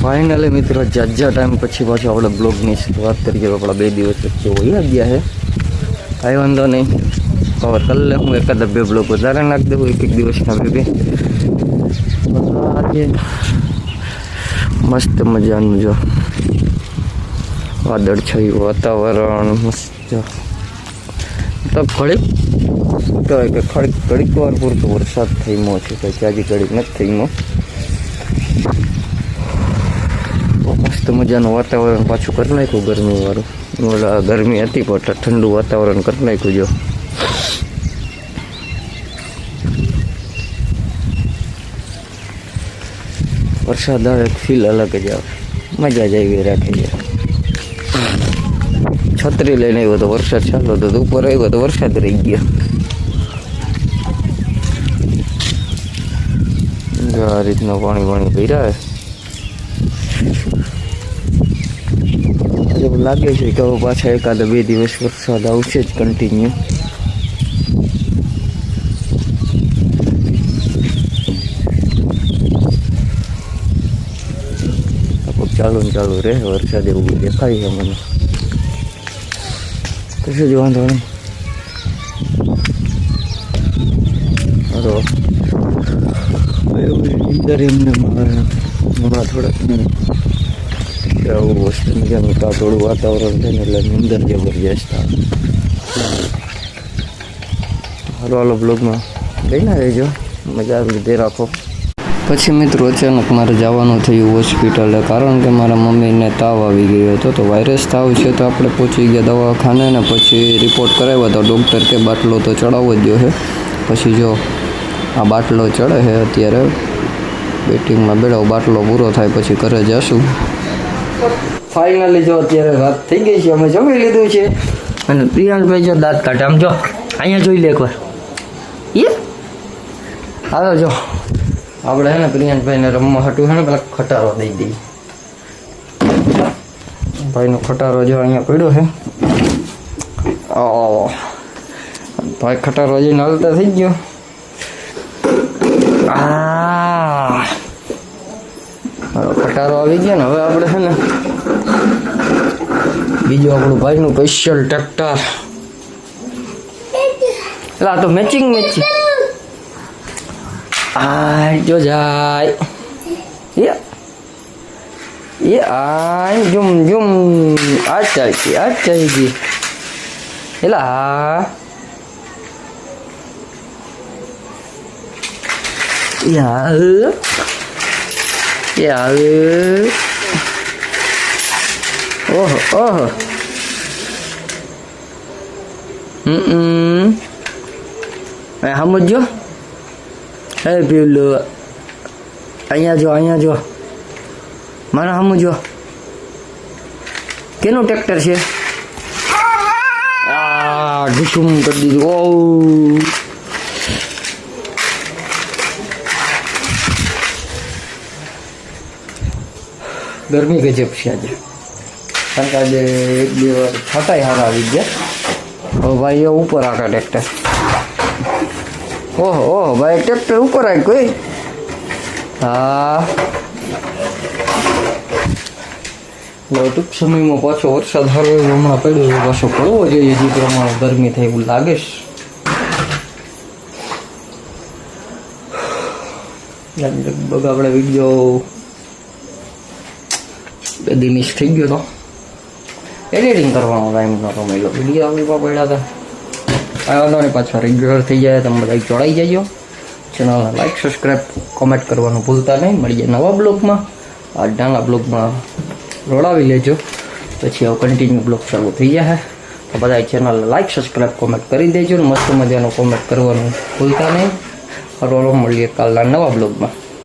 finally मित्रों ज्या time पछी पाछो આપણે બ્લોગની શરૂઆત કરીએ તો આપણા 2 દિવસ વચ્ચે વહી ગયા છે કાંઈ વાંધો નહીં કવર કરી લે હું એકાદ બે બ્લોગ વધારે નાખી દઉં એક દિવસના બે આજે મસ્ત મજાનું જો વાદળછાયું વાતાવરણ મસ્ત તો ઘડીક વાર પૂરતો વરસાદ થઈમો છે કે હજી ઘડીક નથી થઈમો મસ્ત મજાનું વાતાવરણ પાછું કરી નાખ્યું ગરમીવાળું ગરમી હતી પણ ઠંડુ વાતાવરણ કરી નાખ્યું જો વરસાદ આવે ફીલ અલગ જ આવે મજા જ આવી રાખે છે છત્રી લઈને આવ્યો તો વરસાદ ચાલો તો ઉપર આવ્યો તો વરસાદ રહી ગયો આ રીતનું પાણી ભર્યા એવું લાગે છે કે હવે પાછા એકાદ 2 દિવસ વરસાદ આવશે જ કન્ટિન્યુ ચાલુ રહે વરસાદ એવું દેખાય છે મને કશું જ વાંધો નહીં અંદર એમને હમણાં થોડાક આવું વસ્તુ મજાનું થોડું વાતાવરણ છે ને એટલે અંદર જબરજસ્ત હાલો બ્લોગમાં ગઈ રહેજો મજા લીધે રાખો પછી મિત્રો અચાનક મારે જવાનું થયું હોસ્પિટલે કારણ કે મારા મમ્મીને તાવ આવી ગયો હતો તો વાયરસ તાવ છે તો આપણે પહોંચી ગયા દવાખાને ને પછી રિપોર્ટ કરાવ્યો તો ડૉક્ટર કે બાટલો તો ચડાવવો જ જોઈએ પછી જો આ બાટલો ચડે છે અત્યારે બેટિંગમાં બેડો બાટલો પૂરો થાય પછી ઘરે જશું ફાઇનલી જો અત્યારે રાત થઈ ગઈ છે અમે જમી લીધું છે અને પ્રિયાંશભાઈ જો દાંત કાઢે આમ જો અહીંયા જોઈ લે એકવાર આવ્યો જો આપણે હે ને પ્રિયાંશભાઈને રમવા હાટું છે ને પેલા ખટારો દઈ દઈએ ભાઈનો ખટારો જો અહીંયા પડ્યો છે ભાઈ ખટારો જઈને હાલતા થઈ ગયો ખટારો આવી ગયો ને હવે આપણે છે ને બીજું આપણું ભાઈનું સ્પેશિયલ ટ્રેક્ટર એટલે આ તો મેચિંગ જો જાય એ આય ઝુમ આ ચાલી ગઈ એલા ઓહો સમજો હે પેલું અહીંયા જો મારા સમજો કેનું ટ્રેક્ટર છે ઢીસુમ કરી દીધું ઓ ગરમી ગજબ છે આજે કારણ કે આજે 1-2 વાર છતાંય હારા આવી ગયા હવે ભાઈ ઉપર આખા ટ્રેક્ટર ઓહો ભાઈ ટ્રેક્ટર ઉપર આવી કોઈ હા ટૂંક સમયમાં પાછો વરસાદ સારો એવો હમણાં પડ્યો પાછો પડવો જોઈએ જે પ્રમાણે ગરમી થાય એવું લાગે છે લગભગ આપણે વિડીયો 2 દી મિસ થઈ ગયો તો એડિટિંગ કરવાનો ટાઈમ નહોતો મળ્યો વિડીયો આપણી પાસે પડ્યા હતા કાંઈ વાંધો નહીં પાછા રેગ્યુલર થઈ જાય તમે બધા જોડાઈ જજો ચેનલને લાઈક સબસ્ક્રાઈબ કોમેન્ટ કરવાનું ભૂલતા નહીં મળી જાય નવા બ્લોગમાં આ નાના બ્લોગમાં રોડાવી લેજો પછી હવે કન્ટિન્યુ બ્લોગ ચાલુ થઈ જશે તો બધા ચેનલને લાઈક સબસ્ક્રાઈબ કોમેન્ટ કરી દેજો ને મસ્ત મજાનું કોમેન્ટ કરવાનું ભૂલતા નહીં મળીએ કાલના નવા બ્લોગમાં